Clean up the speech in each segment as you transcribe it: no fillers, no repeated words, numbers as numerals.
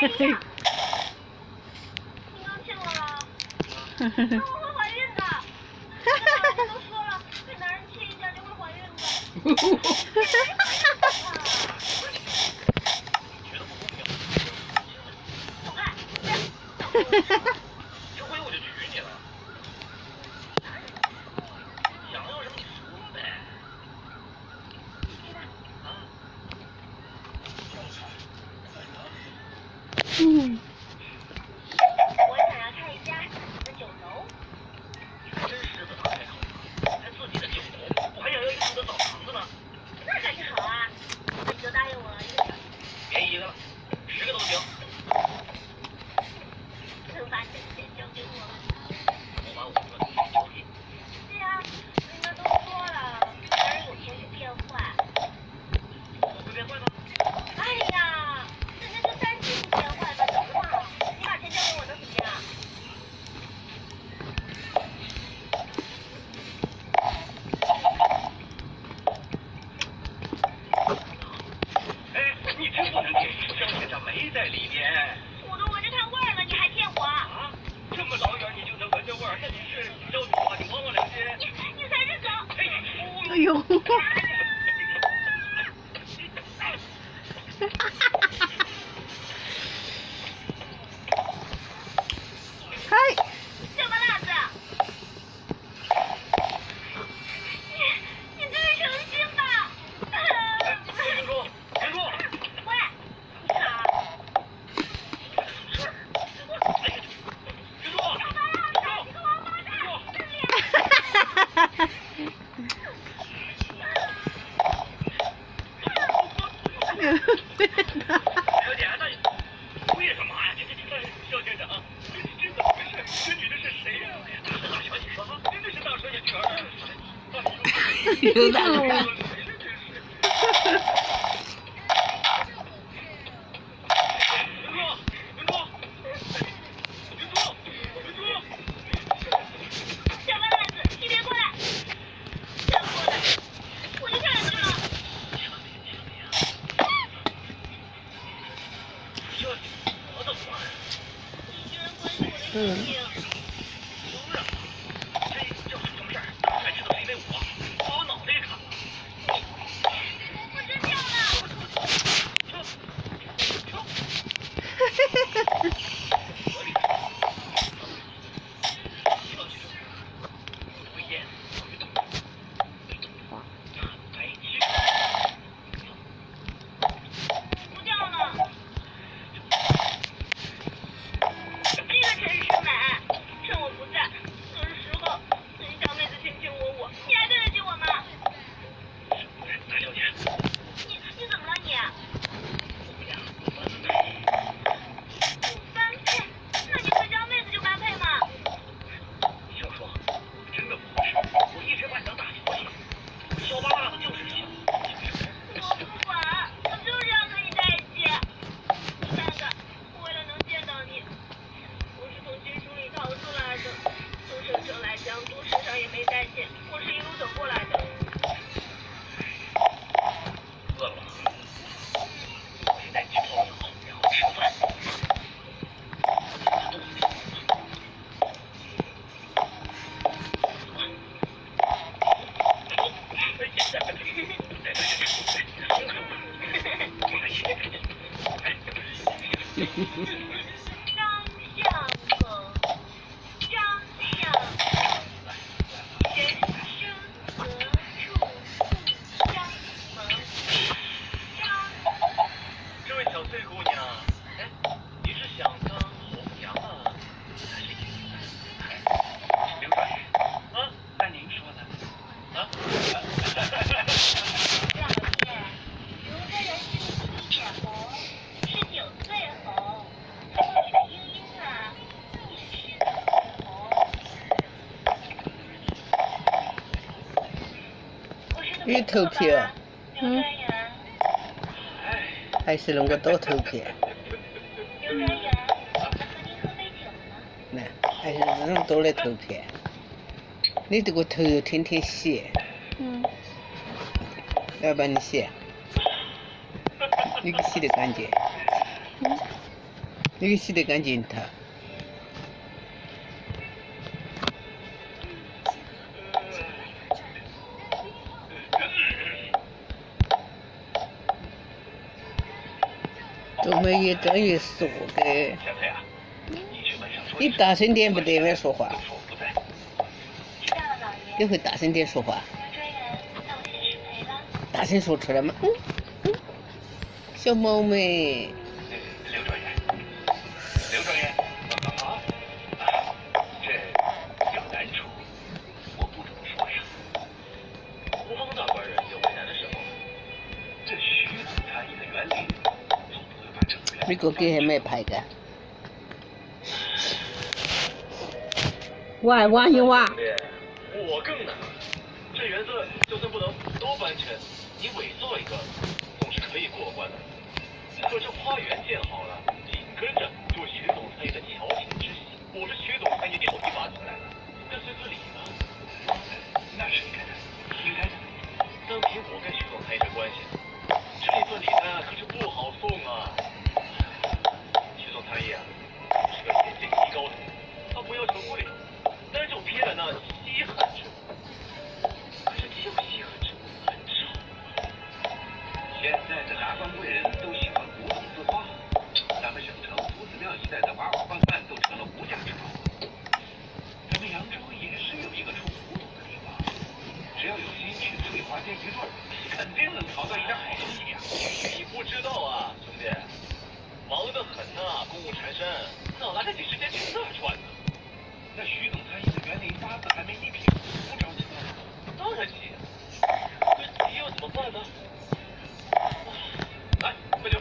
你刚骗我了，那我会怀孕的。老师都说了，被男人亲一下就会怀孕的。走开！这回我就娶你了。想要什么你说呗。我想要开一家自己的酒楼。真狮子大开口，还自己的酒楼，我还想要一个自己的澡堂子呢。那可是好啊，那你就答应我一个条件。别一个了，10个都行。能把你的钱交给我吗？我把我的钱交给你。对呀，人家都说了，男人有钱是变坏。我会变坏吗？哎呀，人家就担心你变坏吧，怎么了？你把钱交给我能怎么样？哎，你真不能给小姐长没在里边。我都闻着它味儿了，你还骗我？啊，这么老远你就能闻着味儿，那你是着急吗？你忘了良心？你才是狗！哎呦！嗨！小白辣子，你这是诚心吧？云珠，云珠，喂，你去哪儿？出事儿！哎呀，云珠，小白辣子，你个王八蛋，真脸！小姐，那为什么呀？肖先生，这怎么回事？这女的是谁呀？她是大小姐，真的是大小姐女儿。有大小姐。小白辣子，你别过来！再过来，我就跳下去了。我怎么办？你居然关心我的性命！当然了，这要出什么事儿，大概知道是因为我把我脑袋给砍了。我真跳了！不跳了！这个真是美！趁我不在，这是时候，跟小妹子卿卿我我，你还对得起我吗？大小姐，你怎么了你？我们俩不般配。不般配？那你和小妹子就般配吗？小叔，真的不是，我一直把你当大小姐，小巴辣子就是小。我不管，我就是要跟你在一起。你看看，我为了能见到你，我是从金书里逃出来的，从省城来江都，身上也没带钱，我是一路走过来的。饿了吗？我现在去泡澡，然后吃饭。把肚子给张相公，张相公，人生何处不相逢？张。这位小翠姑娘，哎，你是想当红娘啊，还是迎娶？刘帅，啊，按您说的，啊？老爷，如个人是7点红，19岁红，风雪英英啊，也是红。我是有投票，刘专员。还是弄个多投票，刘专员，我和您喝杯酒呢。那还是那么多的投票。你这个头又天天洗，要不然你洗，你洗的干净。你给洗得干净它。周美越装越傻的。小翠啊，你去门上说。你大声点不得嘛说话。知道了，老爷。你会大声点说话？刘专员，那我请失陪了。大声说出来嘛。小毛妹。刘专员，刘专员，啊，这有难处，我不怎么说呀。汪大官人有为难的时候，这徐总参议的园林，总不会把整个园林。你给我给还没拍个？挖一挖。我更难。这园子就算不能都搬迁，你伪造一个，总是可以过关的。可这花园建好了，紧跟着就徐总参议的乔迁之喜，我是徐总参议手一把起来了，跟随个礼嘛。那是应该的，应该的。单凭我跟徐总参议这关系，这一份礼单可是不好送啊。徐总参议啊，是个业界极高的，他不要求贵，但是就偏了那稀罕之物。可是就稀罕之物很少。现在的达官贵人都喜欢古董字画，咱们省城夫子庙一带的瓦瓦罐罐都成了无价之宝。咱们扬州也是有一个出古董的地方，只要有心去翠华街一转，肯定能淘到一点好东西呀。你不知道啊，兄弟，忙得很呐，公务缠身，哪来得及时间去那儿转呢？那徐总参议的园林八字还没一撇，不着急吗？当然急，这急又怎么办呢？来，喝酒。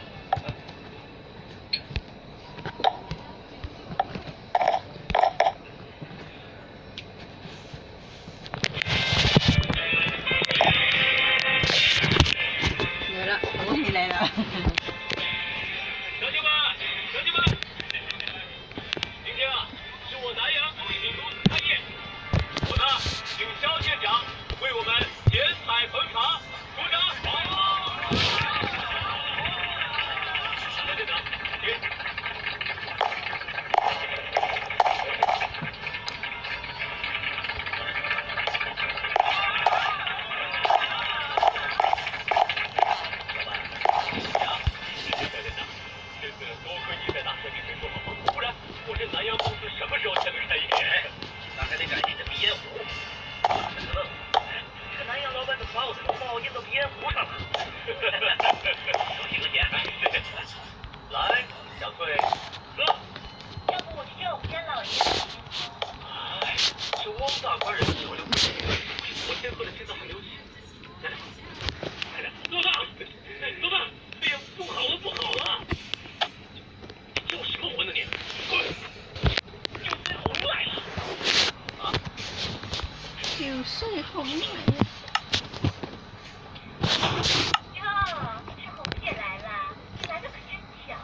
来了，我回来了。乡亲们，乡亲们，今天啊，是我南阳首席都司参议，我呢，请肖县长为我们剪彩捧场，鼓掌！肖县长，请。多亏你在大社面前说好话，不然我这南阳公司什么时候才能开一年？那还得感谢这鼻烟壶。这南阳老板怎么把我的头发印到鼻烟壶上了？多谢谢。来，小翠，喝。要不我去叫我们家老爷。哎，这汪大官人小刘不行，我先喝了心脏还流气。来，快点，老大，老大，哎呀，不好了，不好了！叫什么魂呢你？滚！又睡红来了！啊？又睡红来了。哟，是红姐来了，你来的可真巧。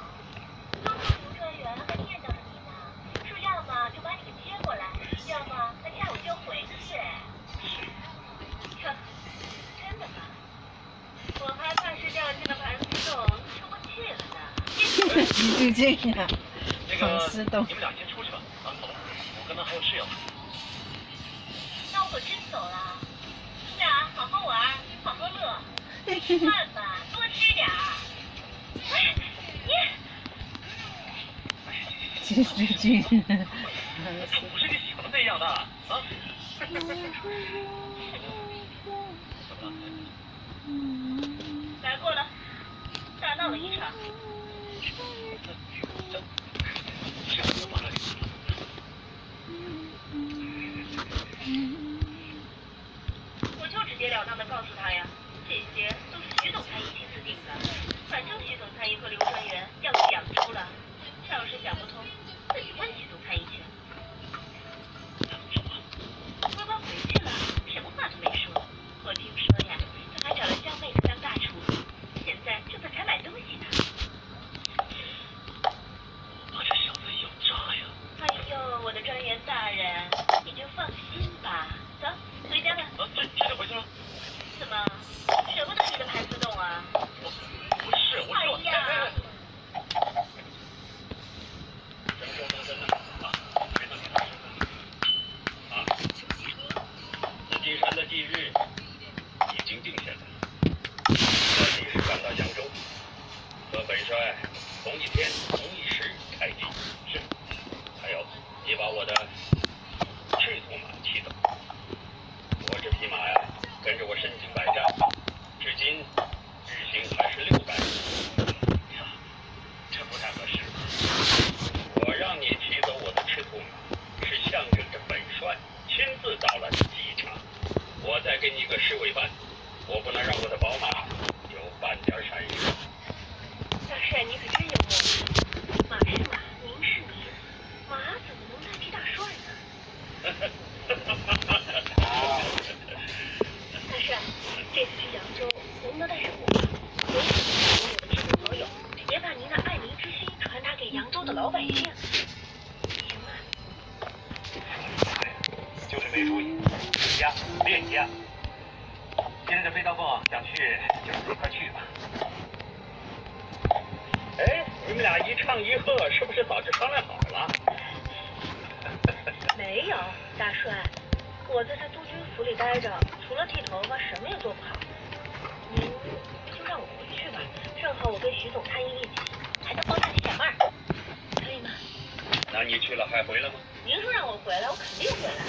刚刚刘专员还念叨着你呢，说要么就把你给接过来，要么他下午就回去。哼，真的吗？我还怕是掉进了盘丝洞，出不去了呢。就这样。那个，你们俩先出去吧。啊，走吧，我跟他还有事要做。那我可真走了。你俩好好玩，好好乐，吃饭吧，多吃点儿。哎，你。这是句。他不是你想的那样的啊！怎么了？来过了，大闹了一场。这怎么把他给死了？我就直截了当的告诉他呀，这些都是徐总参议亲自定的。反正徐总参议和刘专员要去扬州了，他要是想不通，自己问徐总参议去。他怎么说？乖乖回去了，什么话都没说。我听说呀，他还找了江妹子当大厨，现在正在采买东西呢。把这小子咬炸呀！哎你把我的赤兔马骑走。我这匹马呀，跟着我身经百战，至今日行还是6代。呀，这不太合适吧？我让你骑走我的赤兔马，是象征着本帅亲自到了机场。我再给你个侍卫班，我不能让我的宝马有半点闪失。大帅，你可真幽默。马是马，民是民，马怎么能代替大帅呢？大帅，这次去扬州，您能带上我吗？我也想我的知心好友，也把您的爱民之心传达给扬州的老百姓，行吗？就是没主意，家练家。既然这飞刀凤想去，就一块去吧。哎，你们俩一唱一和，是不是早就商量好了？没有，大帅，我在这督军府里待着，除了剃头发，什么也做不好。您就让我回去吧，正好我跟徐总参议一起，还能帮他解解闷儿，可以吗？那你去了还回来吗？您说让我回来，我肯定回来。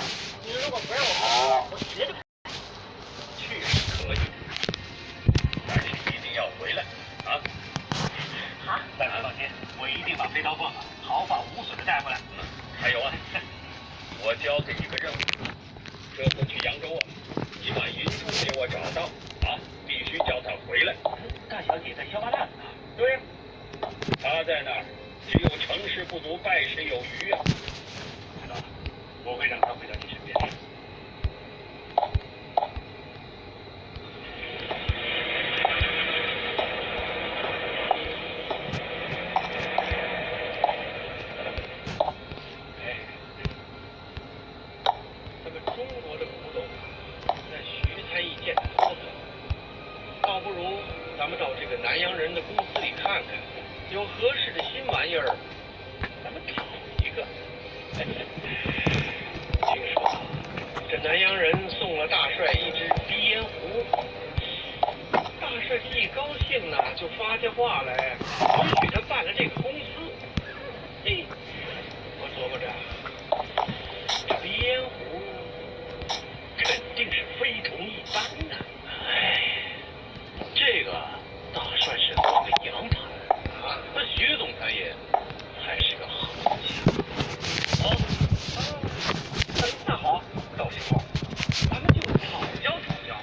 您如果不让我回来，我绝对不。去是可以，但是一定要回来啊！好，但是放心，我一定把飞刀凤毫发无损的带回来。还有啊，我交给你个任务，这次去扬州啊，你把银珠给我找到啊，必须叫她回来。大小姐在消化烂呢。对呀，她在那儿，只有成事不足，败事有余啊。知道了，我会让她回到你身边。中国的古董，在徐才艺见得多得，倒不如咱们到这个南洋人的公司里看看，有合适的新玩意儿，咱们讨一个。听说这南洋人送了大帅一只鼻烟壶，大帅一高兴呢，就发下话来，允许他办了这个公司。嘿，我琢磨着，这鼻烟壶肯定是非同一般呐！哎，这个大帅是做个洋盘啊，那徐总裁也还是个好家伙。那好，到时候咱们就讨教讨教。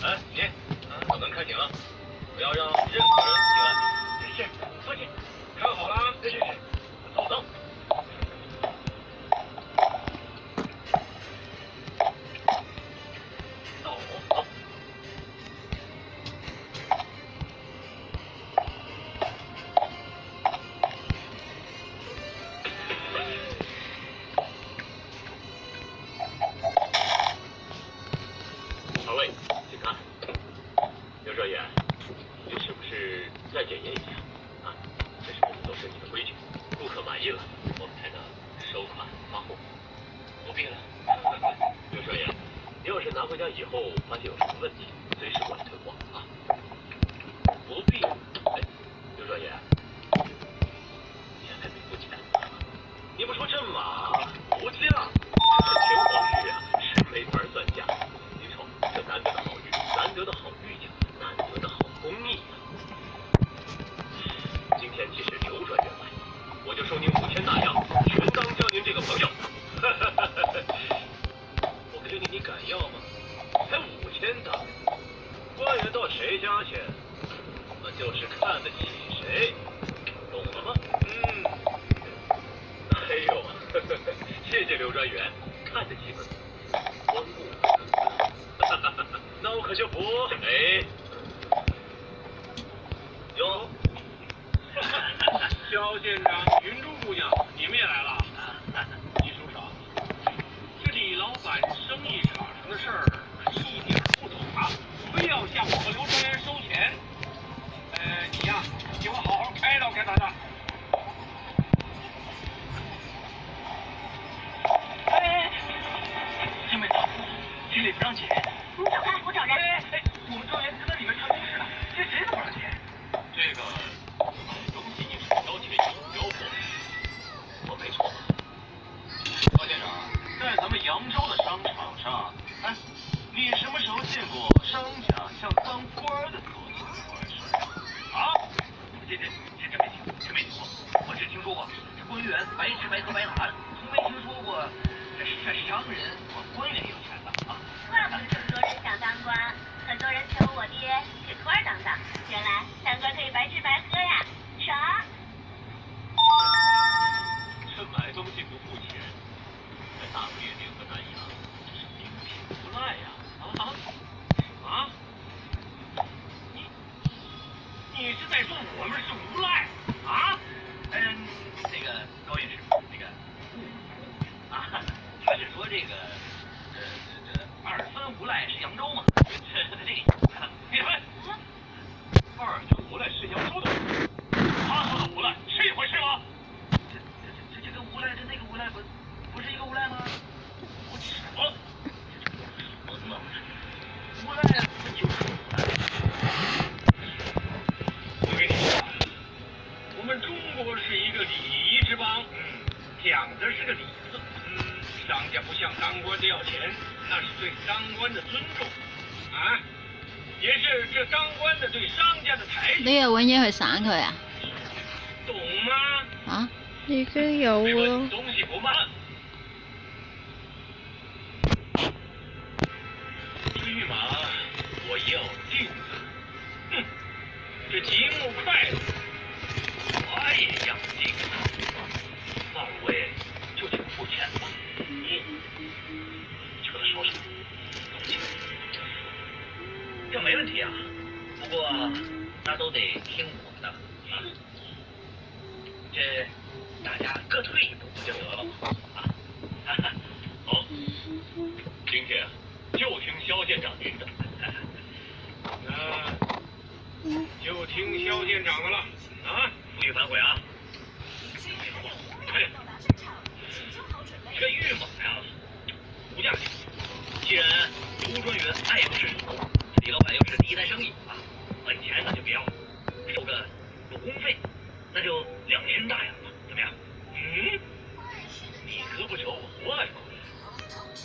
哎，你我们开庭了，不要让任何人进来。是，父亲，看好了啊！是。走走。好嘞，请看。刘少爷，你是不是再检验一下啊？这是我们做生意的规矩，顾客满意了，我们才能收款发货。不必了。刘少爷，你要是拿回家以后发现有什么问题，随时过来退货啊。不必。哎，刘少爷，你还没付钱呢。你不说这马无价，这天皇日啊是没法算价。您瞅，这难得的好日，难得的好遇见，难得的好工艺呀。今天即使刘专员来，我就收您5000大洋，全当交您这个朋友。我给你，你敢要吗？才5000大，官员到谁家去，那就是看得起谁，懂了吗？哎呦，谢谢刘专员，看得起本光顾。那我可就不哎。哟，肖县长、云珠姑娘，你们也来了。你叔叔，这李老板生意场上的事儿一点不懂啊，非要向我和刘专员收钱。你呀，给我好好开导开导他。金妹子，经理不让进。你走开，我找人。我们专员正在里面看公事呢，这谁都不让进。这个东西你是要求白吃白喝白拿的，从没听说过这商人和官员有钱的啊。怪不得这么多人想当官，很多人求我爹给官当当。原来当官可以白吃白喝呀，爽！这买东西不付钱，在大陆列宁和南洋，这是名品无赖呀！啊！你是在说我们是无赖啊？那个高院士，那个他是说这二分无赖是扬州嘛？闭嘴！二分无赖是扬州的，他说的无赖是一回事吗？这个无赖跟那个无赖不是一个无赖吗？我什么？无赖不就是无赖？我跟你说，我们中国是一个礼仪之邦，讲的是个礼字。商家不向当官的要钱，那是对当官的尊重，啊，也是这当官的对商家的抬举。你又揾嘢去省佢啊？懂嗎？啊？已經有这个咯。东西不慢。御马，我要镜子。这吉木不带了，我也要镜子。二位就请付钱吧。你去跟他说说，这没问题啊，不过那都得听我的啊。这大家各退一步不就得了吗？啊，好，今天就听肖县长您的。那就听肖县长的了啊！不许反悔啊！对，这御马呀，无价钱。既然刘专员爱不释手，李老板又是第一单生意啊，本钱那就别要了，收个入工费，那就两千大洋了，怎么样？你胳膊瞅我多爱贵，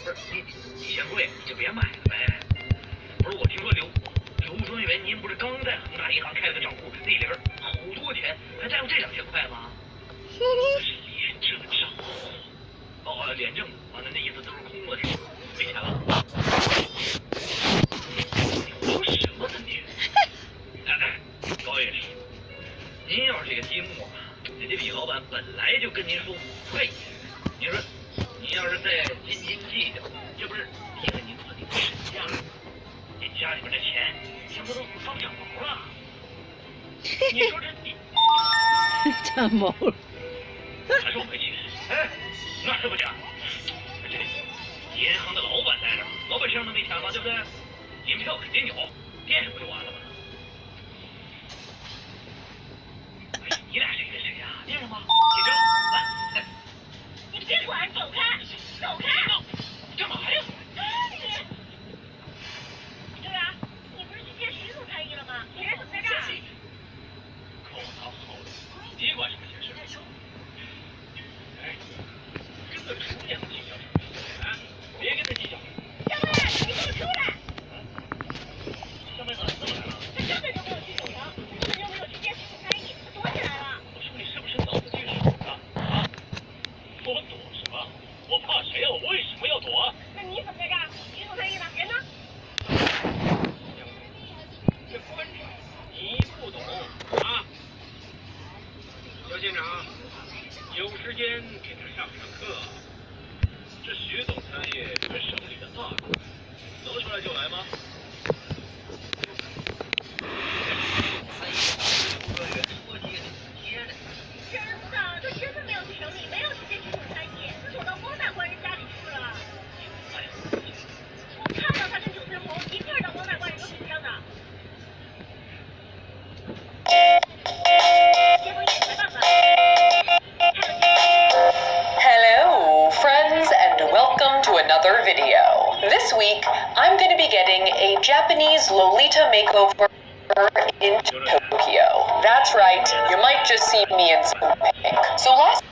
不是你嫌贵你就别买了呗。不是我听说刘专员您不是刚在恒大银行开了个账户，那里边好多钱，还带有这2000块吗？这是廉政账户。哦，廉政啊，那意思都是空了是吧？没钱了。你说什么呢你？高院士，您要是这个积木啊，人家李老板本来就跟您说5块钱，您说您要是再斤斤计较，这不是跌了您自己的身价吗？您家里边的钱，这不都放长毛了？你说这你长毛了。还说回去？哎，那是不假。这银行的老板在这儿，老板身上都没钱吗？对不对？银票肯定有，垫上不就完了吗？哎，你俩谁跟谁呀？垫上吗？铁铮，来，你别管，走开，走开！你干嘛呀？对啊，你不是去见徐总参议了吗？你人怎么在这儿？口好好的，你管什么闲事？哎，跟个厨娘计较什么？啊，别跟他计较。小妹，你给我出来！小妹子怎么来了？他根本就没有去酒城，根本就没有去见徐总参议，他躲起来了。我说你是不是脑子进水了？啊？我躲什么？我怕谁啊？我为什么要躲？那你怎么在这儿？徐总参议呢？人呢？这官场你不懂啊！肖县长，有时间给他上上课。这徐总参议是省里的大官，能出来就来吗？参议刘专员说接就接的。真的，他真的没有去省里，没有去见徐总参议，他躲到汪大官人家里去了。哎呀，我看到他跟九翠红一块儿到汪大官人都挺像的。接风眼才办法。Hello, friends, and welcome to another video. This week, I'm going to be getting a Japanese Lolita makeover in Tokyo. That's right, you might just see me in some pink. So last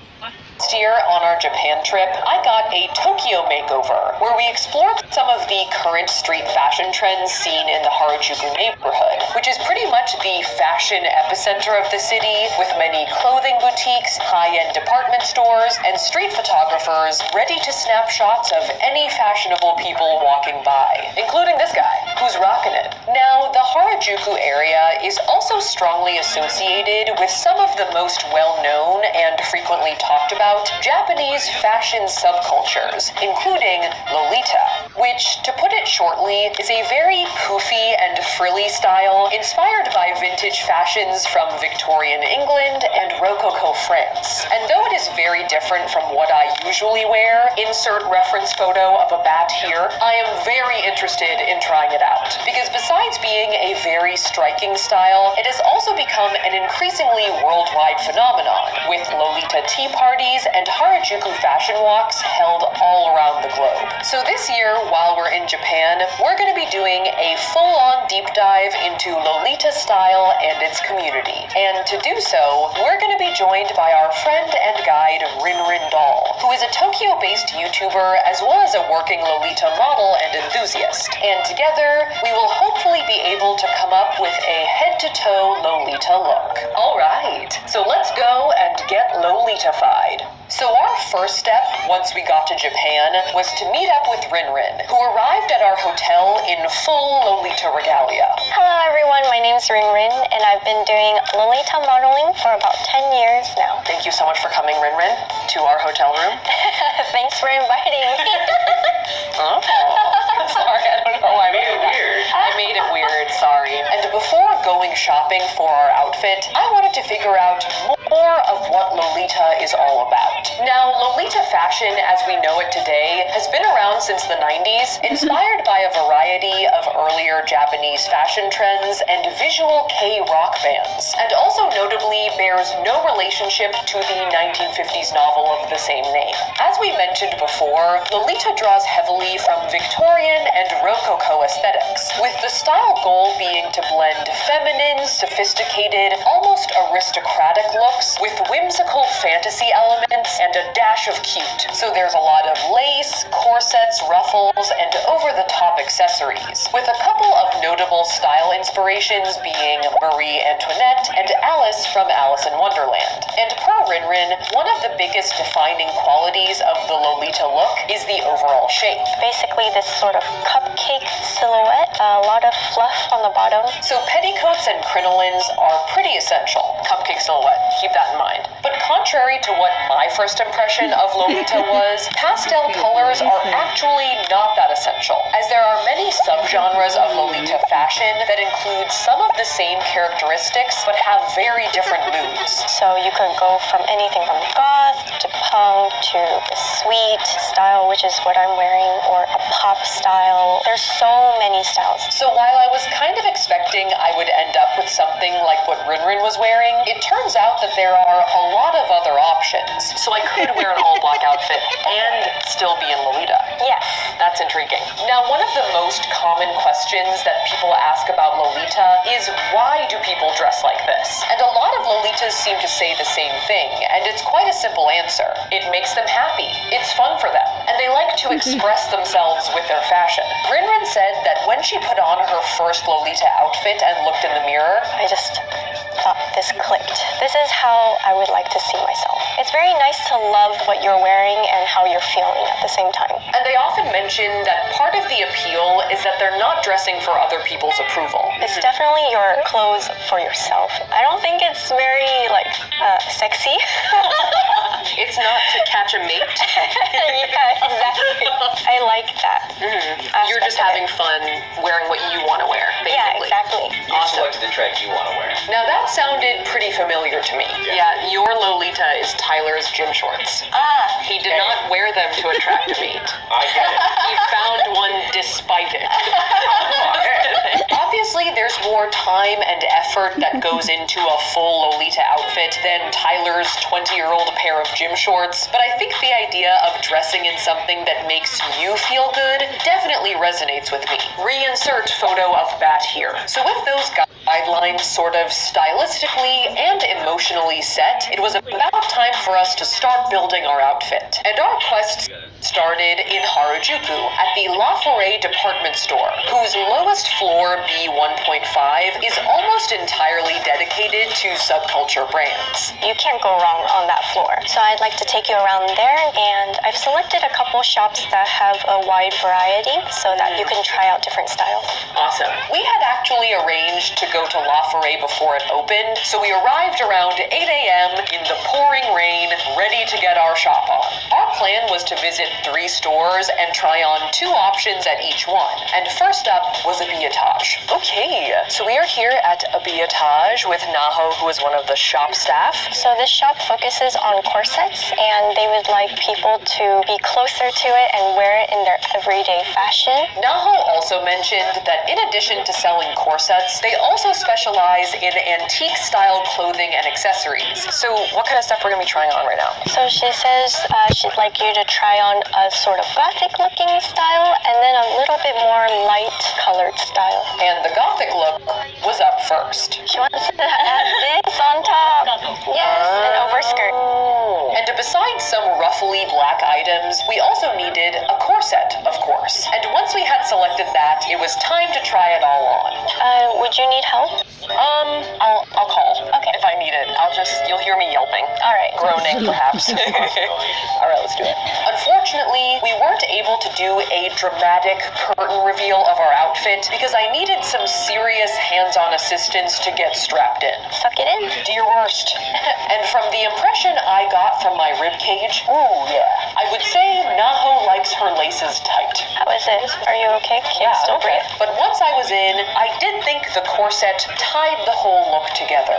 Last year on our Japan trip, I got a Tokyo makeover, where we explored some of the current street fashion trends seen in the Harajuku neighborhood, which is pretty much the fashion epicenter of the city, with many clothing boutiques, high-end department stores, and street photographers ready to snap shots of any fashionable people walking by, including this guy, who's rocking it. Now, the Harajuku area is also strongly associated with some of the most well-known and frequently talked about Japanese fashion subcultures, including Lolita, which, to put it shortly, is a very poofy and frilly style inspired by vintage fashions from Victorian England and Rococo France. And though it is very different from what I usually wear, insert reference photo of a bat here, I am very interested in trying it out. Because besides being a very striking style, it has also become an increasingly worldwide phenomenon, with Lolita tea parties and Harajuku fashion walks held all around the globe. So this year, while we're in Japan, we're going to be doing a full-on deep dive into Lolita style and its community. And to do so, we're going to be joined by our friend and guide Rinrin Doll, who is a Tokyo-based YouTuber as well as a working Lolita model and enthusiast. And together, we will hopefully be able to come up with a head-to-toe Lolita look. Alright, so let's go and get Lolita-fied. So our first step, once we got to Japan, was to meet up with Rinrin, who arrived at our hotel in full Lolita regalia. Hello everyone, my name's Rinrin, and I've been doing Lolita modeling for about 10 years now. Thank you so much for coming, Rinrin, to our hotel room. Thanks for inviting me. Oh, sorry, I don't know why I made it weird. I made it weird, sorry. And before going shopping for our outfit, I wanted to figure out more of what Lolita is all about. Now, Lolita fashion as we know it today has been around since the 90s, inspired by a variety of earlier Japanese fashion trends and visual K-rock bands, and also notably bears no relationship to the 1950s novel of the same name. As we mentioned before, Lolita draws heavily from Victorian and Rococo aesthetics, with the style goal being to blend feminine, sophisticated, almost aristocratic looks with whimsical fantasy elements and a dash of cute. So there's a lot of lace, corsets, ruffles, and over-the-top accessories, with a couple of notable style inspirations being Marie Antoinette and Alice from Alice in Wonderland. And per Rinrin, one of the biggest defining qualities of the Lolita look is the overall shape. Basically this sort of cupcake silhouette, a lot of fluff on the bottom. So petticoats and crinolines are pretty essential. Cupcake silhouette, keep that in mind. But contrary to what my first impression of Lolita was, pastel colors are actually not that essential, as there are many subgenres of Lolita fashion that include some of the same characteristics but have very different moods. So you could go from anything from goth to punk to the sweet style, which is what I'm wearing, or a pop style. There's so many styles. So while I was kind of expecting I would end up with something like what Rinrin was wearing, it turns out that there are a lot of other options. So I could wear an all-black outfit and still be in Lolita. Yes. That's intriguing. Now, one of the most common questions that people ask about Lolita is, why do people dress like this? And a lot of Lolitas seem to say the same thing, and it's quite a simple answer. It makes them happy. It's fun for them, and they like to express themselves with their fashion. Rinrin said that when she put on her first Lolita outfit and looked in the mirror, I just thought this clicked. This is how I would like to see myself. It's very nice to love what you're wearing and how you're feeling at the same time. and they often mention that part of the appeal is that they're not dressing for other people's approval. It's definitely your clothes for yourself. I don't think it's very, sexy. It's not to catch a mate. Yeah, exactly. I like that. You're just having fun wearing what you want to wear, basically. Yeah, exactly. You selected the trend you want to wear. Now that sounded pretty familiar to me. Yeah, your Lolita is Tyler's gym shorts. He did not wear them to attract a mate. I get it. He found one despite it. Obviously, there's more time and effort that goes into a full Lolita outfit than Tyler's 20-year-old pair of gym shorts, but I think the idea of dressing in something that makes you feel good definitely resonates with me. Reinsert photo of Bat here. So with those guidelines sort of stylistically and emotionally set, it was about time for us to start building our outfit. And our quest started in Harajuku at the La Forêt department store, whose lowest floor, B1.5, is almost entirely dedicated to subculture brands. You can't go wrong on that floor. So I'd like to take you around there, and I've selected a couple shops that have a wide variety so that you can try out different styles. Awesome. We had actually arranged to go to La Forêt before it opened, so we arrived around 8 a.m. in the pouring rain, ready to get our shop on. Our plan was to visit 3 stores and try on 2 options at each one. And first up was Abiyatage. Okay, so we are here at Abiyatage with Naho, who is one of the shop staff. So this shop focuses on corsets, and they would like people to be closer to it and wear it in their everyday fashion. Naho also mentioned that in addition to selling corsets, they also specialize in antique-style clothing and accessories. So what kind of stuff we're going to be trying on right now? So she says she'd like you to try on a sort of gothic-looking style and then a little bit more light-colored style. And the gothic look was up first. She wants to have this on top. Yes, an overskirt. And besides some roughly black items, we also needed a corset, of course. And once we had selected that, it was time to try it all on. Would you need help? I'll call. Okay. If I need it. You'll hear me yelping. All right. Groaning, perhaps. All right, let's do it. Unfortunately, we weren't able to do a dramatic curtain reveal of our outfit because I needed some serious hands-on assistance to get strapped in. Suck it in. Do your worst. And from the impression I got from my rib cage, ooh, yeah, I would say Naho likes her laces tight. How is it? Are you okay? Can you still breathe? But once I was in, I did think the corset tied the whole look together.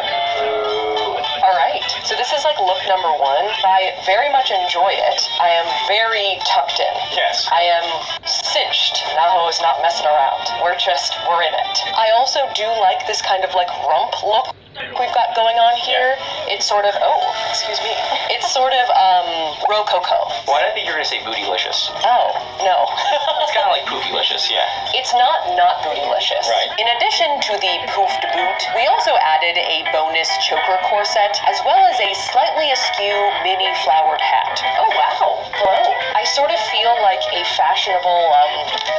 Alright, so this is like look number 1. I very much enjoy it. I am very tucked in. Yes. I am cinched. Naho is not messing around. We're in it. I also do like this kind of like rump look we've got going on here. It's sort of, excuse me. It's sort of, rococo. Why did I think you were going to say bootylicious? Oh, no. It's kind of like poofylicious, yeah. It's not bootylicious. Right. In addition to the poofed boot, we also added a bonus choker corset, as well as a slightly askew mini flowered hat. Oh, wow. Hello. I sort of feel like a fashionable,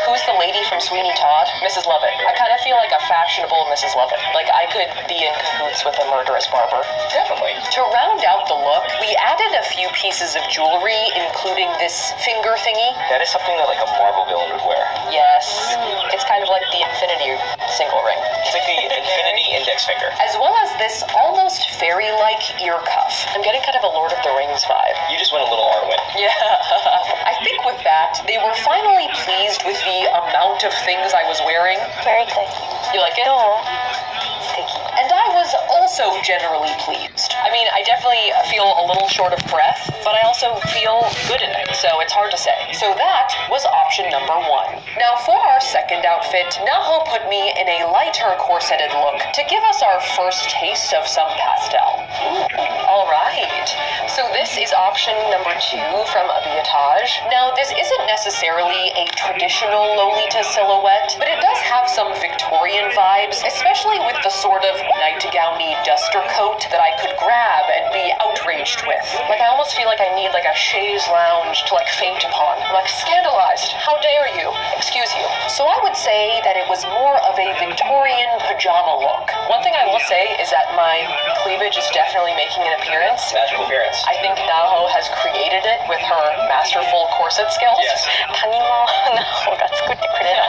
who's the lady from Sweeney Todd? Mrs. Lovett. I kind of feel like a fashionable Mrs. Lovett. Like, I could be in cahoots with a murderous barber. Definitely. To round out the look, we added a few pieces of jewelry, including this finger thingy. That is something that like a Marvel villain would wear. Yes. It's kind of like the Infinity single ring. It's like the Infinity index finger. As well as this almost fairy-like ear cuff. I'm getting kind of a Lord of the Rings vibe. You just went a little Arwen. Yeah. I think with that, they were finally pleased with the amount of things I was wearing. Very good. You like it? Sticky. And I was also generally pleased. I mean, I definitely feel a little short of breath, but I also feel good in it, so it's hard to say. So that was option number 1. Now for our second outfit, Naho put me in a lighter corseted look to give us our first taste of some pastel. Alright, so this is option number 2 from Abiyatage. Now this isn't necessarily a traditional Lolita silhouette, but it does have some Victorian vibes, especially with the sort of nightgowny duster coat that I could grab and be outraged with. Like I almost feel like I need like a chaise lounge to like faint upon. I'm like, scandalized, how dare you? Excuse you. So I would say that it was more of a Victorian pajama look. One thing I will say is that my cleavage is definitely making an appearance. Magical appearance. I think Naho has created it with her masterful corset skills. Yes. 谷間ナホが作ってくれた。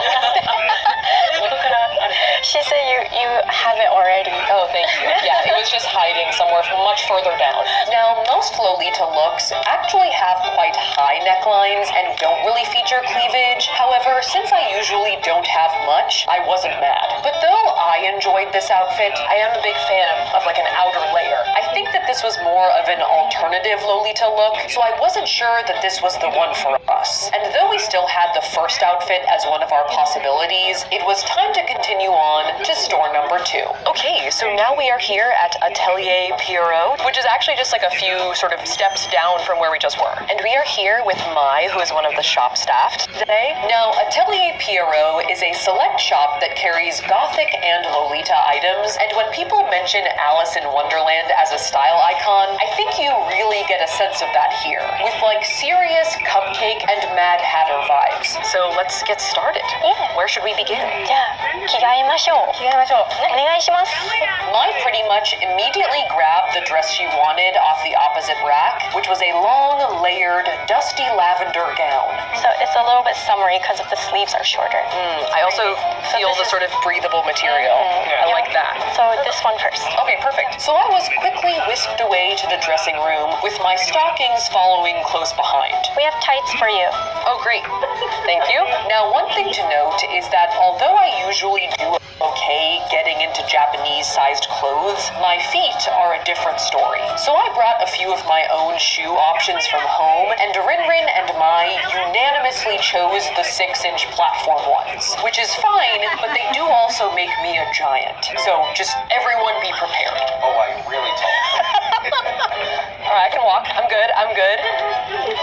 She said you have it already. Oh, thank you. Yeah, it was just hiding somewhere much further down. Now, most Lolita looks actually have quite high necklines and don't really feature cleavage. However, since I usually don't have much, I wasn't mad. But though I enjoyed this outfit, I am a big fan of like an outer layer. I think that this was more of an alternative Lolita look, so I wasn't sure that this was the one for us. And though we still had the first outfit as one of our possibilities, it was time to continue on to store number 2. Okay, so now we are here at Atelier Pierrot, which is actually just like a few sort of steps down from where we just were. And we are here with Mai, who is one of the shop staff today. Now, Atelier Pierrot is a select shop that carries Gothic and Lolita items, and when people mention Alice in Wonderland as a style icon, I think you really get a sense of that here, with like serious cupcake and Mad Hatter vibes. So let's get started. Yeah. Where should we begin? じゃあ着替えましょう。お願いします。Mai pretty much immediately grabbed the dress she wanted off the opposite rack, which was a long, layered, dusty lavender gown. So it's a little bit summery because of the sleeves are shorter. I also feel the sort of breathable material. I like that. So this one first. Okay, perfect. So I was quickly whisked away to the dressing room, with my stockings following close behind. We have tights for you. Oh, great. Thank you. Now, one thing to note is that although I usually do okay getting into Japanese-sized clothes, my feet are a different story. So I brought a few of my own shoe options from home, and Rinrin and Mai unanimously chose the 6-inch platform ones, which is fine, but they do also make me a giant. So just everyone be prepared. Oh, I really All right, I can walk. I'm good. I'm good.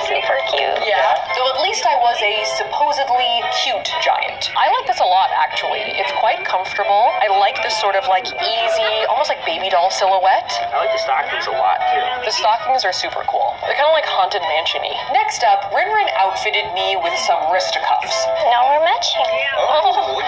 Super cute. Yeah, though at least I was a supposedly cute giant. I like this a lot, actually. It's quite comfortable. I like this sort of like easy, almost like baby doll silhouette. I like the stockings a lot, too. The stockings are super cool. They're kind of like Haunted Mansion-y. Next up, Rinrin outfitted me with some wrist cuffs. Now we're matching. Oh.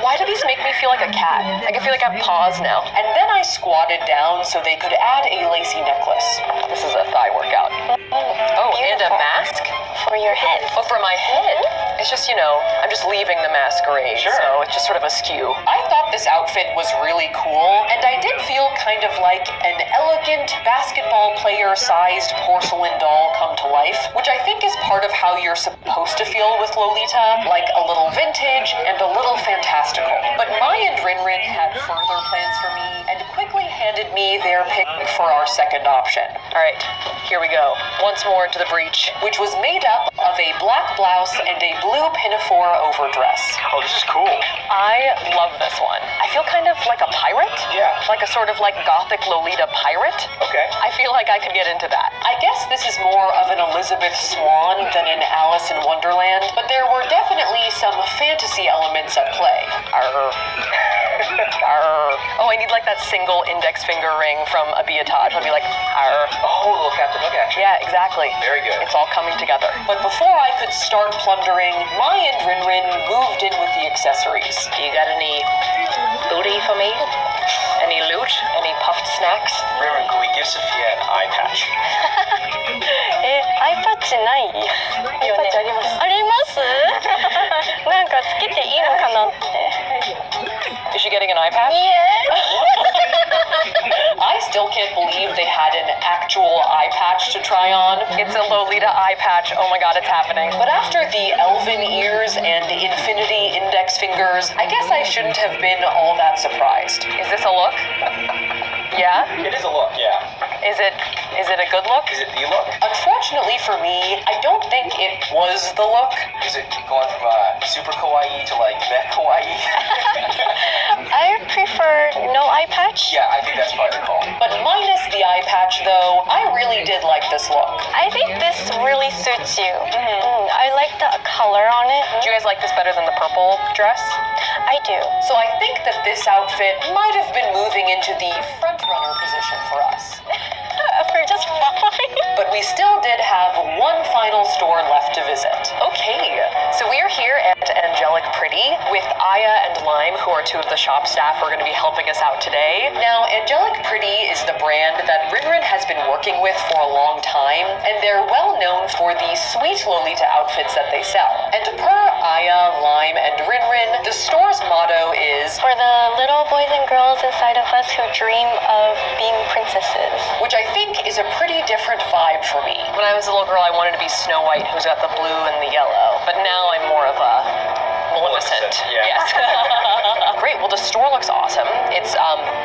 Why do these make me feel like a cat? Like I feel like I have paws now. And then I squatted down so they could add a lacy necklace. This is a thigh workout. Oh, and a mask? For your head. Oh, for my head. It's just, I'm just leaving the masquerade, so it's just sort of askew. I thought this outfit was really cool, and I did feel kind of like an elegant basketball player-sized porcelain doll come to life, which I think is part of how you're supposed to feel with Lolita, like a little vintage and a little fantastical. But Mai and Rinrin had further plans for me, and quickly handed me their pick for our second option. All right, here we go. Once more into the breach, which was made up of a black blouse and a blue pinafore overdress. Oh, this is cool. I love this one. I feel kind of like a pirate. Yeah. Like a sort of like gothic Lolita pirate. Okay. I feel like I could get into that. I guess this is more of an Elizabeth Swann than an Alice in Wonderland, but there were definitely some fantasy elements at play. Arr. Arr. Oh, I need like that single index finger ring from a Biotage. I'll be like, arr. Oh, little Captain Hook action. Yeah, exactly. Very good. It's all coming together. But before I could start plundering, Mai and Rinrin moved in with the accessories. You got any booty for me? Any loot? Any puffed snacks? Rinrin, can we give Sophia an eye patch? アイパッチない？アイパッチあります。あります？なんかつけていいのかなって。Is she getting an eye patch? Yes. I still can't believe they had an actual eye patch to try on. It's a Lolita eye patch. Oh my god, it's happening. But after the elven ears and infinity index fingers, I guess I shouldn't have been all that surprised. Is this a look? Yeah? It is a look, yeah. Is it a good look? Is it the look? Unfortunately for me, I don't think it was the look. Is it going from super kawaii to like mech kawaii? I prefer no eye patch. Yeah, I think that's probably the call. But minus the eye patch though, I really did like this look. I think this really suits you. I like the color on it. Do you guys like this better than the purple dress? I do. So I think that this outfit might have been moving into the front runner position for us. We're just fine. But we still did have one final store left to visit. Okay, so we are here at Angelic Pretty with Aya and Lime, who are two of the shop staff who are going to be helping us out today. Now, Angelic Pretty is the brand that Rinrin has been working with for a long time, and they're well known for the sweet Lolita outfits that they sell. And per Aya, Lime, and Rinrin, the store's motto is For the little boys and girls inside of us who dream of being princesses. which I think is a pretty different vibe for me. When I was a little girl, I wanted to be Snow White, who's got the blue and the yellow. But now I'm more of a Maleficent. Yeah. Yes. Great. Well, the store looks awesome. It's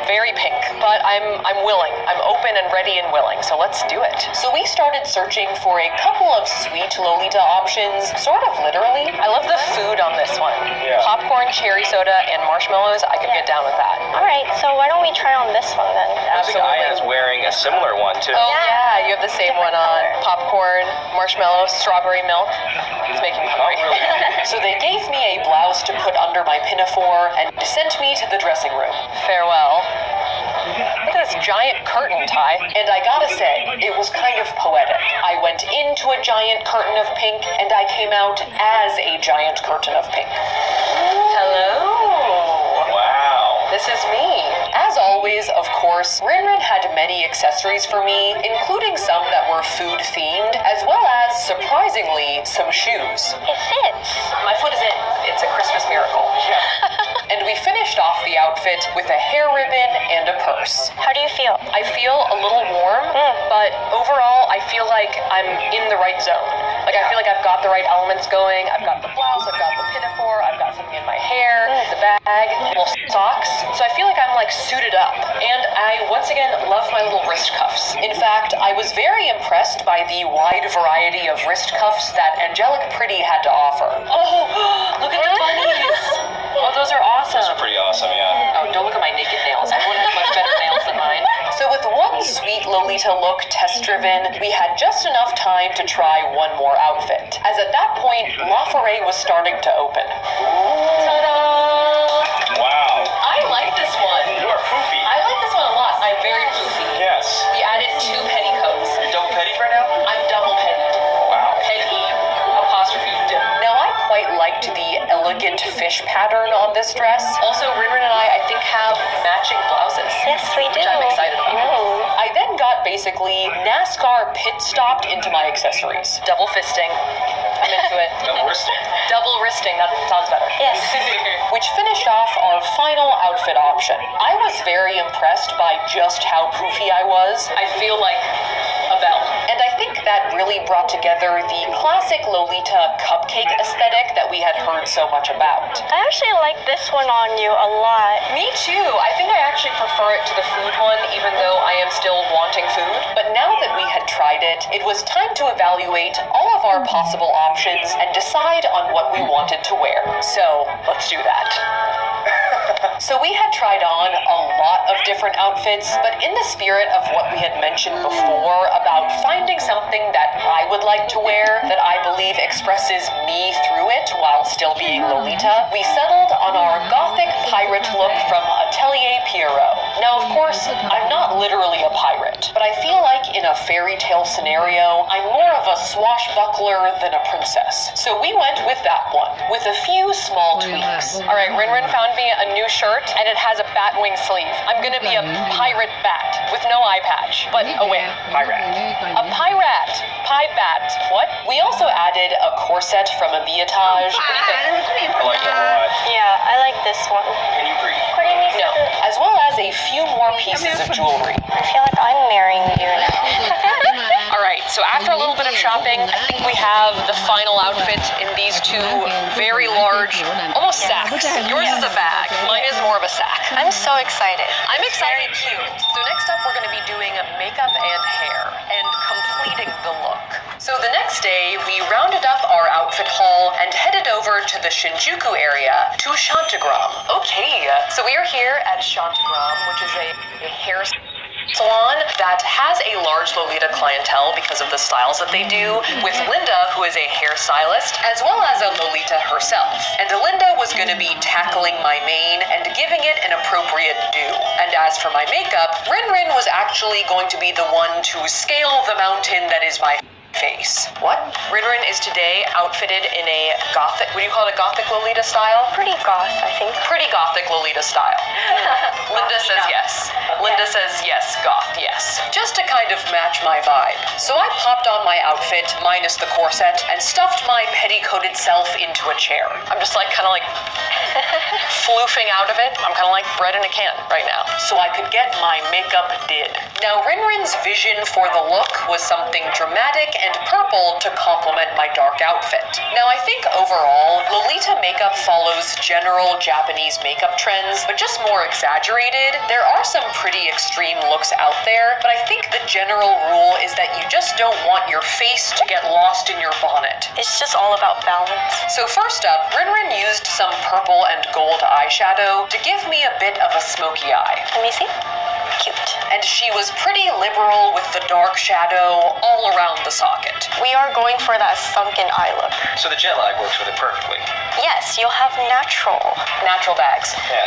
very pink, but I'm willing. I'm open and ready and willing. So let's do it. So we started searching for a couple of sweet Lolita options, sort of literally. I love the food on this one. Yeah. Popcorn, cherry soda, and marshmallows. I could get down with that. All right, so why don't we try on this one then? I think Aya's wearing a similar one too. Oh yeah, you have the same one on. Popcorn, marshmallow, strawberry milk. It's making me hungry. So they gave me a blouse to put under my pinafore and sent me to the dressing room. Farewell. Look at this giant curtain, Ty, and I gotta say, it was kind of poetic. I went into a giant curtain of pink, and I came out as a giant curtain of pink. Hello. Wow. This is me. As always, of course, Rinrin had many accessories for me, including some that were food-themed, as well as, surprisingly, some shoes. It fits. My foot is in. It's a Christmas miracle. And we finished off the outfit with a hair ribbon and a purse. How do you feel? I feel a little warm, but overall, I feel like I'm in the right zone. Like, I feel like I've got the right elements going. I've got the blouse, I've got the pinafore, I've got something in my hair, the bag, little socks. So I feel like I'm, like, suited up. And I, once again, love my little wrist cuffs. In fact, I was very impressed by the wide variety of wrist cuffs that Angelic Pretty had to offer. Oh, look at the bunnies! Oh, those are awesome. Those are pretty awesome, yeah. Oh, don't look at my naked nails. Everyone has much better nails than mine. So with one sweet Lolita look test-driven, we had just enough time to try one more outfit. As at that point, La Forêt was starting to open. Ta-da! Wow. I like this one. You are poofy. I like this one a lot. I'm very poofy. Yes. We added 2 petticoats. You're double petty right now? I'm double petty. Wow. Petty apostrophe. Now I quite liked the elegant fish pattern on this dress. Also, Rinrin and I think, have matching blouses. Yes, we do. Which I'm excited about. I then got basically NASCAR pit stopped into my accessories. Double fisting. I'm into it. Double wristing. Double wristing, that sounds better. Yes. Which finished off our final outfit option. I was very impressed by just how poofy I was. I feel like a belle. And I think that really brought together the classic Lolita cupcake aesthetic that we had heard so much about. I actually like this one on you a lot. Me too. I think I actually prefer it to the food one, even though I am still wanting food. But now that we had tried it, it was time to evaluate all of our possible options and decide on what we wanted to wear. So, let's do that. So we had tried on a lot of different outfits, but in the spirit of what we had mentioned before about finding something that I would like to wear that I believe expresses me through it while still being Lolita, we settled on our gothic pirate look from Atelier Pierrot. Now, of course, I'm not literally a pirate, but I feel like in a fairy tale scenario, I'm more of a swashbuckler than a princess. So we went with that one, with a few small tweaks. All right, Rinrin found me a new shirt, and it has a bat wing sleeve. I'm gonna be a pirate bat with no eye patch, but a wing. Pirate. A pirate. Pie bat. What? We also added a corset from a Biotage. What do you think? I like that a lot. Yeah, I like this one. Can you breathe? No. As well as a few more pieces of jewelry. I feel like I'm marrying you now. All right, so after a little bit of shopping, I think we have the final outfit in these 2 very large, almost sacks. Yours is a bag. Mine is more of a sack. I'm so excited. I'm excited too. So next up, we're going to be doing makeup and hair and completing the look. So the next day, we rounded up our outfit haul and headed over to the Shinjuku area to Shantagram. Okay, so we are here at Shantagram, which is a hair salon that has a large Lolita clientele because of the styles that they do, with Linda, who is a hairstylist, as well as a Lolita herself. And Linda was going to be tackling my mane and giving it an appropriate due. And as for my makeup, Rinrin was actually going to be the one to scale the mountain that is my face. What? Rinrin is today outfitted in a gothic, would you call it a gothic Lolita style? Pretty goth, I think. Pretty gothic Lolita style. Linda says yes. Linda says yes, goth, yes. Just to kind of match my vibe. So I popped on my outfit, minus the corset, and stuffed my petticoated self into a chair. I'm just like, kind of like floofing out of it. I'm kind of like bread in a can right now. So I could get my makeup did. Now, Rinrin's vision for the look was something dramatic and purple to complement my dark outfit. Now, I think overall, Lolita makeup follows general Japanese makeup trends, but just more exaggerated. There are some pretty extreme looks out there, but I think the general rule is that you just don't want your face to get lost in your bonnet. It's just all about balance. So first up, Rinrin used some purple and gold eyeshadow to give me a bit of a smoky eye. Let me see. Cute. And she was pretty liberal with the dark shadow all around the socket. We are going for that sunken eye look. So the jet lag works with it perfectly. Yes, you'll have natural bags. Yeah.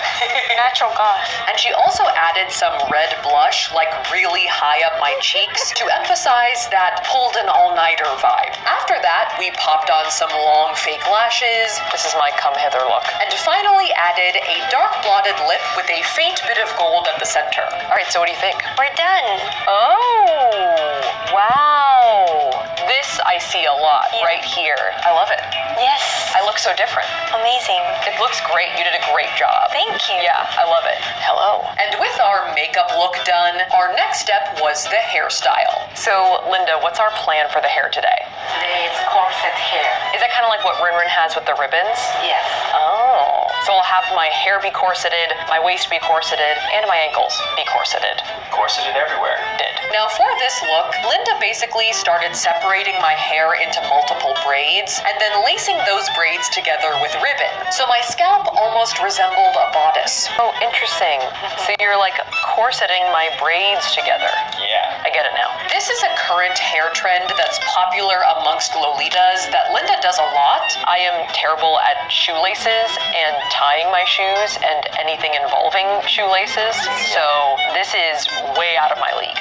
Natural goth. And she also added some red blush, like really high up my cheeks, to emphasize that pulled an all-nighter vibe. After that, we popped on some long fake lashes. This is my come hither look. And finally added a dark blotted lip with a faint bit of gold at the center. All right, so what do you think? We're done. Oh, wow. This I see a lot right here. I love it. Yes. I look so different. Amazing. It looks great. You did a great job. Thank you. Yeah, I love it. Hello. And with our makeup look done, our next step was the hairstyle. So, Linda, what's our plan for the hair today? Today it's corset hair. Is that kind of like what Rinrin has with the ribbons? Yes. Oh. So I'll have my hair be corseted, my waist be corseted, and my ankles be corseted. Corseted everywhere. Did. Now for this look, Linda basically started separating my hair into multiple braids and then lacing those braids together with ribbon. So my scalp almost resembled a bodice. Oh, interesting. So you're like corseting my braids together. Yeah. I get it now. This is a current hair trend that's popular amongst Lolitas that Linda does a lot. I am terrible at shoelaces and tying my shoes and anything involving shoelaces, so this is way out of my league.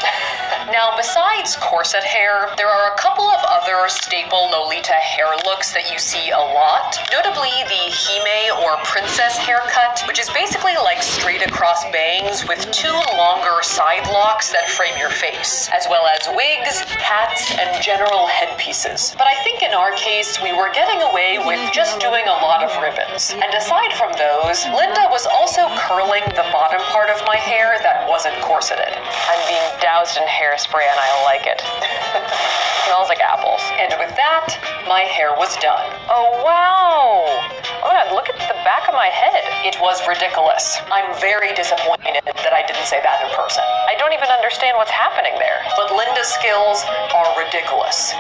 Now, besides corset hair, there are a couple of other staple Lolita hair looks that you see a lot, notably the Hime or princess haircut, which is basically like straight across bangs with two longer side locks that frame your face, as well as wigs, hats, and general headpieces. But I think in our case, we were getting away with just doing a lot of ribbons. And aside from those, Linda was also curling the bottom part of my hair that wasn't corseted. I'm being doused in hairspray and I like it. Smells like apples. And with that, my hair was done. Oh, wow. Oh my God, look at the back of my head. It was ridiculous. I'm very disappointed that I didn't say that in person. I don't even understand what's happening there. But Linda's skills are ridiculous.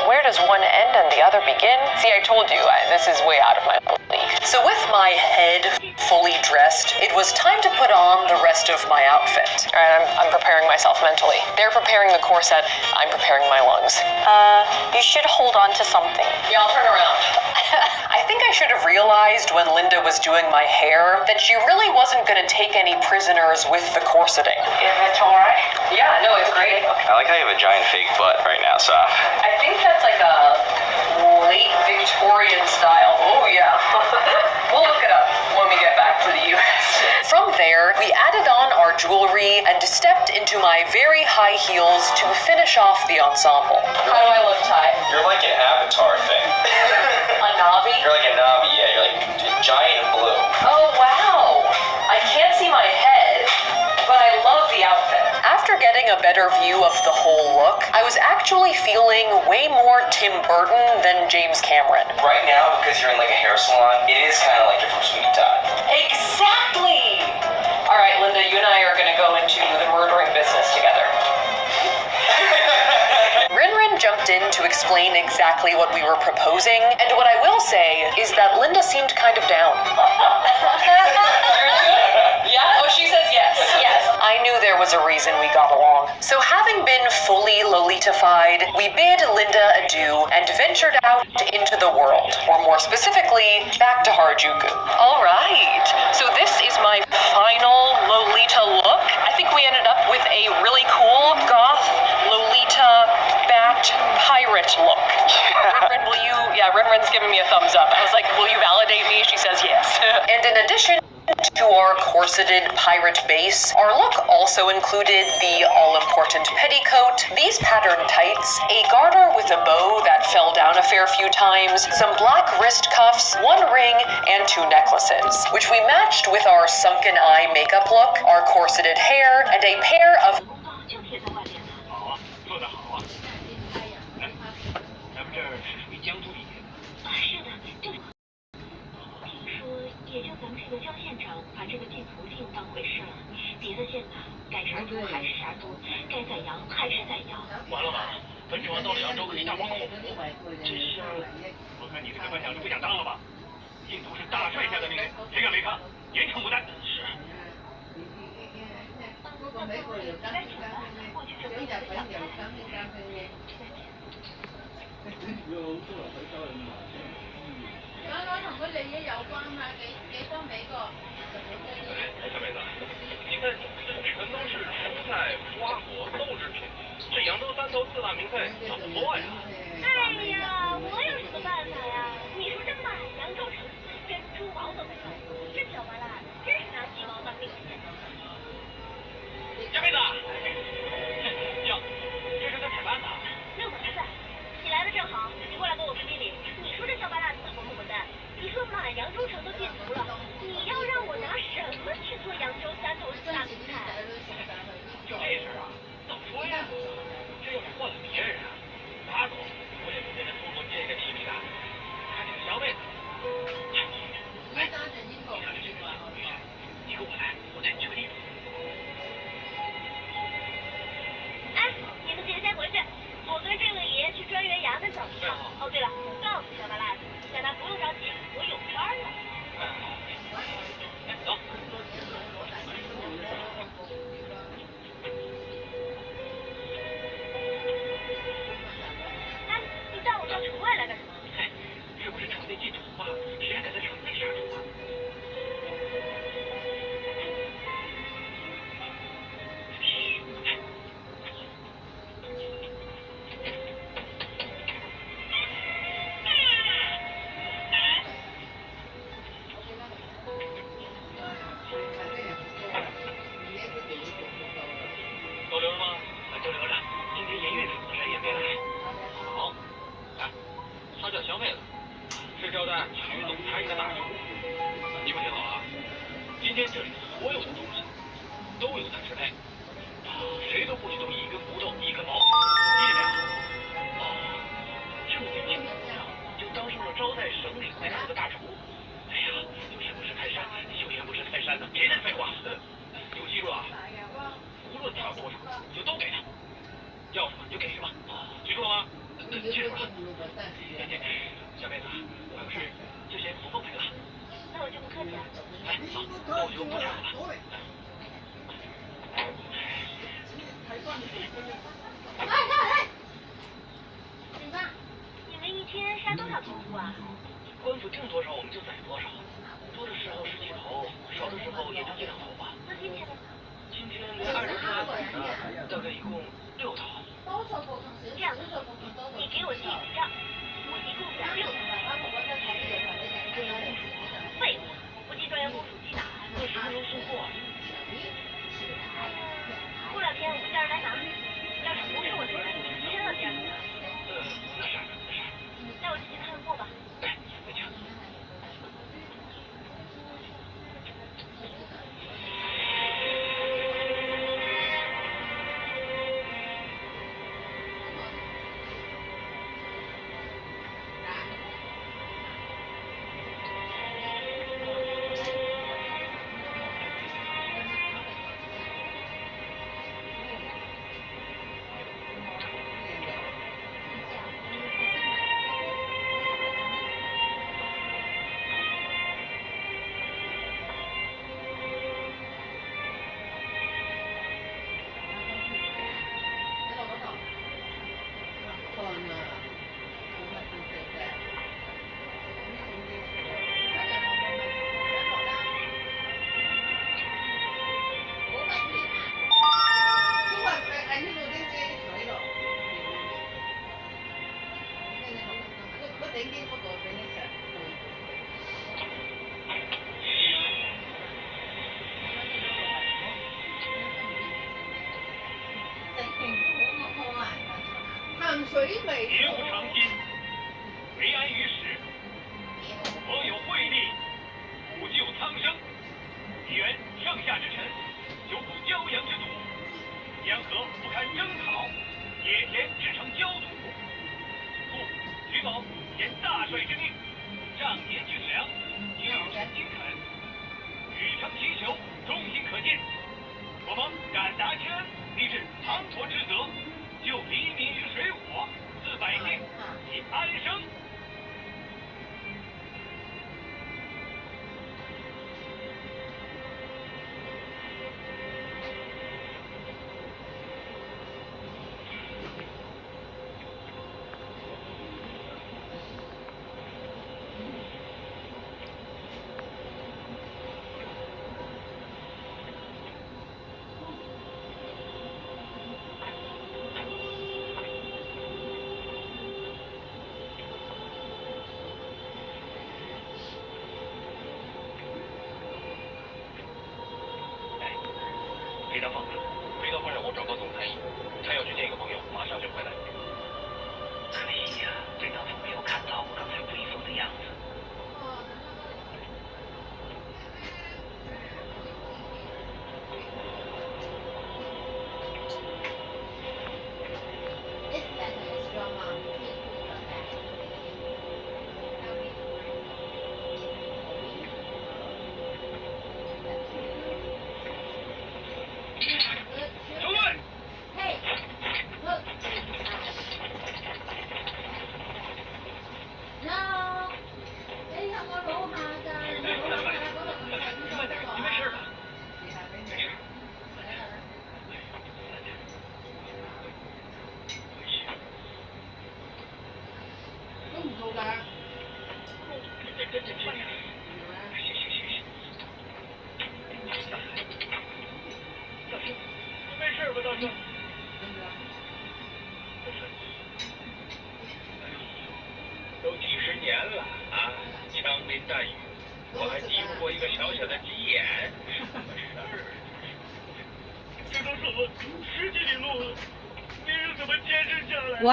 Where does one end and the other begin? See, I told you, this is way out of my league. So with my head fully dressed, it was time to put on the rest of my outfit. All right, I'm preparing myself mentally. They're preparing the corset, I'm preparing my lungs. You should hold on to something. Yeah, I'll turn around. I think I should have realized when Linda was doing my hair that she really wasn't going to take any prisoners with the corseting. Is it alright? Yeah, no, it's great. I like how you have a giant fake butt right now, Saf. I think that's like a late Victorian style. Oh, yeah. We'll look it up when we get back to the U.S. From there, we added on our jewelry and stepped into my very high heels to finish off the ensemble. How do I look, Ty? You're like an avatar thing. A Navi? You're like a Navi, yeah. You're like giant and blue. Oh, wow. I can't see my head, but I love the outfit. After getting a better view of the whole look, I was actually feeling way more Tim Burton than James Cameron. Right now, because you're in like a hair salon, it is kind of like you're from Sweeney Todd. Exactly! All right, Linda, you and I are going to go into the murdering business together. Rinrin jumped in to explain exactly what we were proposing, and what I will say is that Linda seemed kind of down. Yeah? Oh, she says yes. Yes. I knew there was a reason we got along. So having been fully Lolita-fied, we bid Linda adieu and ventured out into the world, or more specifically, back to Harajuku. All right. So this is my final Lolita look. I think we ended up with a really cool goth Lolita bat pirate look. Rinrin, will you? Yeah, Rinrin's giving me a thumbs up. I was like, will you validate me? She says yes. And in addition to our corseted pirate base, our look also included the all-important petticoat, these pattern tights, a garter with a bow that fell down a fair few times, some black wrist cuffs, one ring, and two necklaces, which we matched with our sunken eye makeup look, our corseted hair, and a pair of就贴在外面的。好啊，做得好啊。哎，咱们这儿是属于江都一点。是的，就听说也就咱们这个江县长把这个地图厅当回事了，别的县呢，该杀猪还是杀猪，该宰羊还是宰羊。完了完了，本指望到了扬州可以大放猛虎，这下我看你这个分享就不想当了吧？印度是大帅下的命令，谁敢违抗，严惩不贷。是。该怎么？我去准备一个小菜。小妹子，你看这全都是蔬菜、花果、豆制品，这扬州三头四大名菜怎么做呀？哎呀，我有什么办法呀？你说这满扬州城珍珠毛都没有，这小麻辣真是拿鸡毛当令箭。小妹子，哟，这是在采办呢。没有麻烦，你来的正好，你过来跟我评评理。你说这小麻辣怎么混蛋？你说满扬州城都禁足了，你要让我拿什么去做扬州三头四大名菜？就这事儿啊，怎么说呀？这要是换了别人啊，哪种我也不跟他通过这个提名的。看这个小妹子，来，你看这个没事，你跟我来，我带你去个地方。哎，你们先回去，我跟这位爷去专员衙门走一趟。哦，对了，告诉小麻辣子，让他不用着急，我有事儿了。走。哎，你带我到城外来干什么？哎，这不是城内禁足吗？谁还敢在城内杀猪啊？都留着吗？都留着。今天盐运主谁也别来。好，哎，她叫小妹子，是交代徐总差一个大厨。你们听好啊，今天这里所有的东西都由他支配，谁都不许动一根骨头一根毛，听见没有？哦，就你今天就当上了招待省里来客的大厨。哎呀，有颜不识泰山，有颜不识泰山呢，别再废话。你给我记住了啊，无论他要多少，就都给他，要什么就给什么，记住了吗？记住了。小妹子，我有事就先不奉陪了。那我就不客气了。哎，好，那我就不打扰了。你们一天杀多少头猪啊？官府定多少我们就宰多少，多的时候10几头，少的时候也就1、2头吧。那今天呢？今天连20头都宰了，大概一共6头。这样，你给我记个账，我一共宰6头。废话，我记专员公署记的。那什么时候送货啊？过2天我们叫人来拿，要是不是我的人，千万别让他拿。那是。那我就去看货吧。哎，再见。业务长进，为安于时，国有惠利，古旧苍生，愿上下之臣，久处骄阳之土，江河不堪征讨，野田制成焦土。故徐某沿大帅之命，上言请粮，举臣殷恳，语称其求，忠心可见。我蒙敢达之恩，立志滂沱之责，救黎民于水火，赐百姓以安生。没事吧，大帅？都几十年了啊，枪林弹雨，我还敌不过一个小小的鸡眼，什么事儿？这都走了10几里路了，你是怎么坚持下来？喂，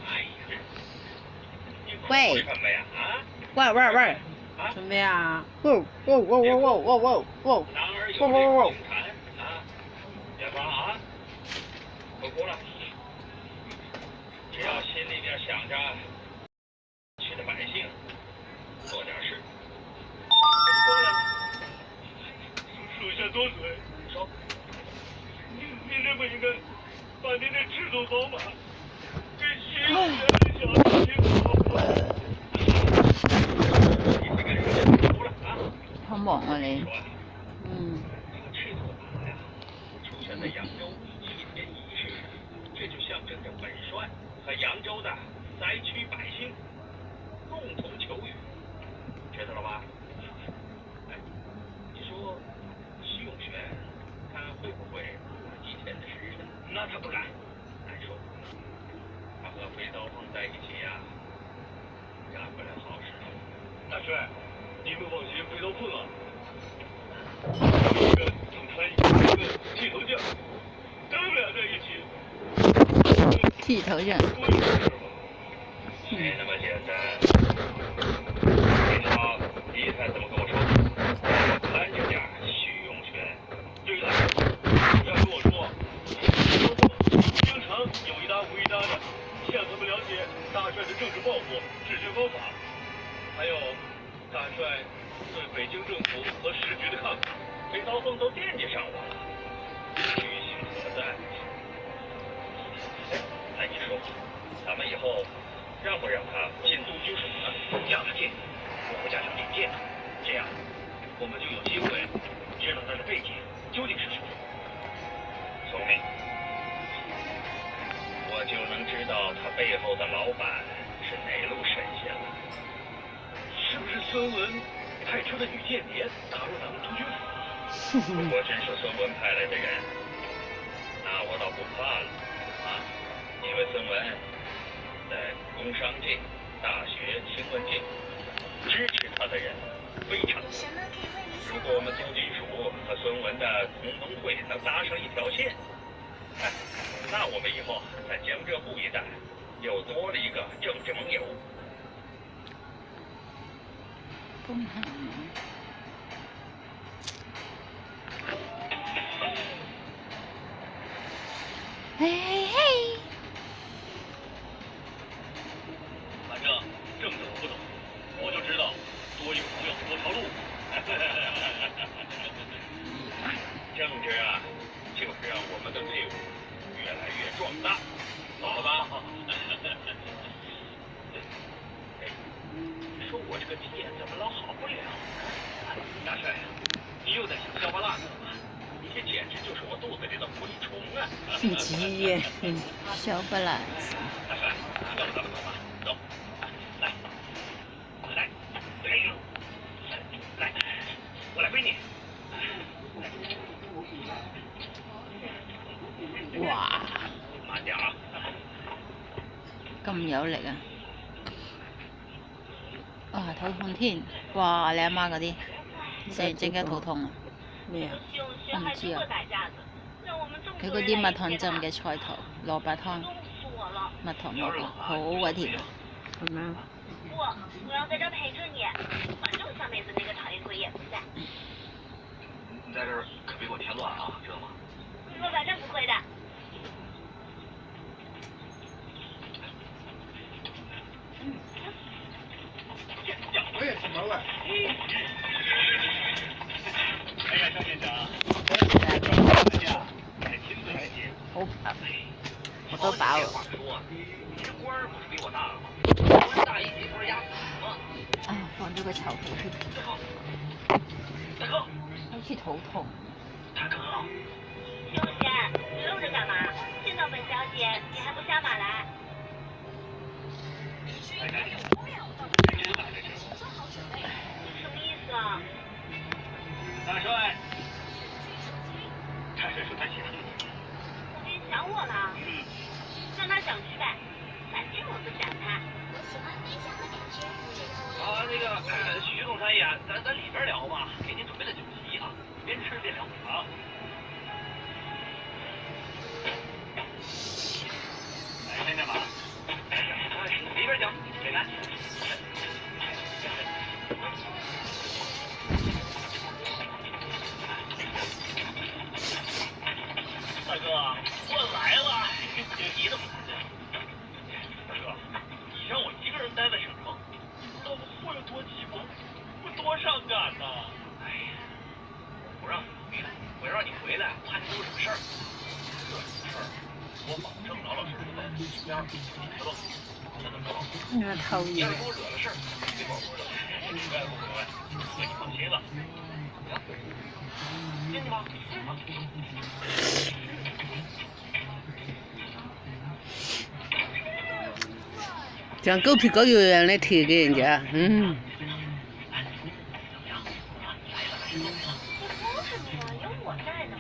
哎呀，你哭什么呀？啊？喂，什么呀？喔，男儿有泪不轻弹啊！别怕啊，不哭了，只要心里面想着去的百姓，做点事，就过来了。属下多嘴，说，您认不应该把您的赤兔宝马给徐永元的小子听好了？好忙啊你。这个赤兔马呀，出现在扬州7天仪式，这就象征着本帅和扬州的灾区百姓共同求雨，知道了吧？哎，你说徐永泉他会不会几天的时辰？那他不敢，难说。他和飞刀锋在一起呀，干不了好事。大帅，你们放心，飞刀锋啊。一个总参与，一个剃头匠，他们俩在一起，剃头匠。没那么简单。你瞧，你看怎么跟我说？看着点，徐永泉。对了，要跟我说，经常有一搭无一搭的向他们了解大帅的政治抱负、治军方法，还有大帅对北京政府和时局的看法。飞刀锋都惦记上我了，居心何在？哎，你说，咱们以后让不让他进督军署呢？让他进，我会加强警戒，这样我们就有机会知道他的背景究竟是什么。聪明，我就能知道他背后的老板是哪路神仙了。是不是孙文派出的女间谍打入咱们督军府？如果真是孙文派来的人，那我倒不怕了啊，因为孙文在工商界、大学、新闻界支持他的人非常多。如果我们督军署和孙文的同盟会能搭上一条线，哎，那我们以后在江浙沪一带又多了一个政治盟友。反正政治我不懂，我就知道多一朋友多条路。政治啊，就是让我们的队伍越来越壮大，懂了吧？哎，说我这个鸡眼怎么老好不了呢？大帅，你又在想消巴辣子了吗？你这简直就是我肚子里的蛔虫啊！鸡眼，小不拉子。大帅，要不咱们走吧？走，来，我来背你。哇！慢點啊！咁有力啊！哇，肚痛添！哇，你阿媽嗰啲成日即刻肚痛啊！咩啊？我唔知啊。佢嗰啲蜜糖浸嘅菜頭、蘿蔔湯、蜜糖嗰個，好鬼甜啊！什麼？不，我要在这陪着你，反正小妹子那个讨厌鬼也不在。你在这儿可别给我添乱啊，知道吗？我反正不会的。我也什么了？哎呀，张县长，好飽，我都飽啦。你这官儿不是比我大吗？官大一级不是压死吗？啊，放咗個臭屁添。大哥，好似肚痛。大哥，休闲，你愣着干嘛？见到本小姐，你还不下马来？来，嘛，给您准备了酒席啊，边吃边聊啊。来，先生吧，里边讲，简单。大哥，我来了，你怎么来的？大哥，你让我一个人待在省城，那会有多寂寞，会多伤感呐！哎呀，我不让你回来，我要让你回来，怕你出什么事儿。这种事儿，我保证老老实实在你身边，知道吗？那怎么着？那讨你要厌。是给我惹了事儿，别管我了，明白不明白？哥，你放心吧。行，进去吧。像狗皮膏药一样的贴给人家，嗯。你哭什么呀？有我在呢。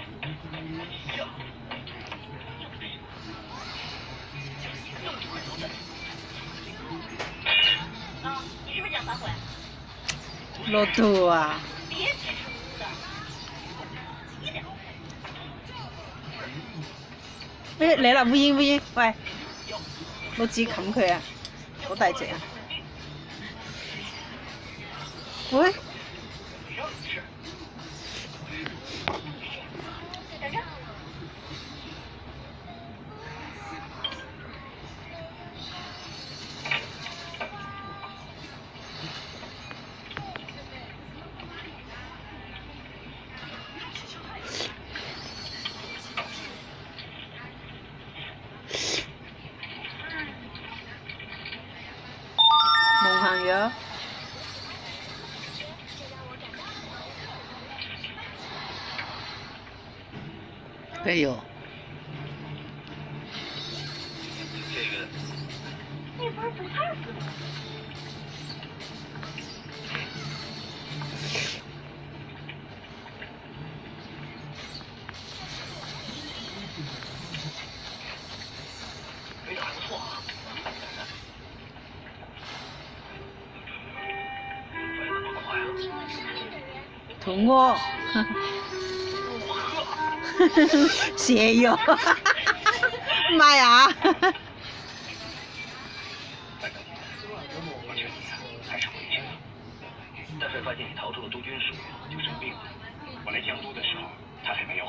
啊，你是不是想反悔？老头啊！别支支吾吾的，急点。哎，来了，无影，喂，我自己看不去啊，多大劲啊！喂，等着。梦航哟。哎呦，这个，你不是不怕死吗？飞得还不错啊。飞得那么快啊？吐我！谢哟！妈呀！我劝你啊，还是回去吧。大帅发现你逃出了督军署，就生病了。我来江都的时候，他还没有。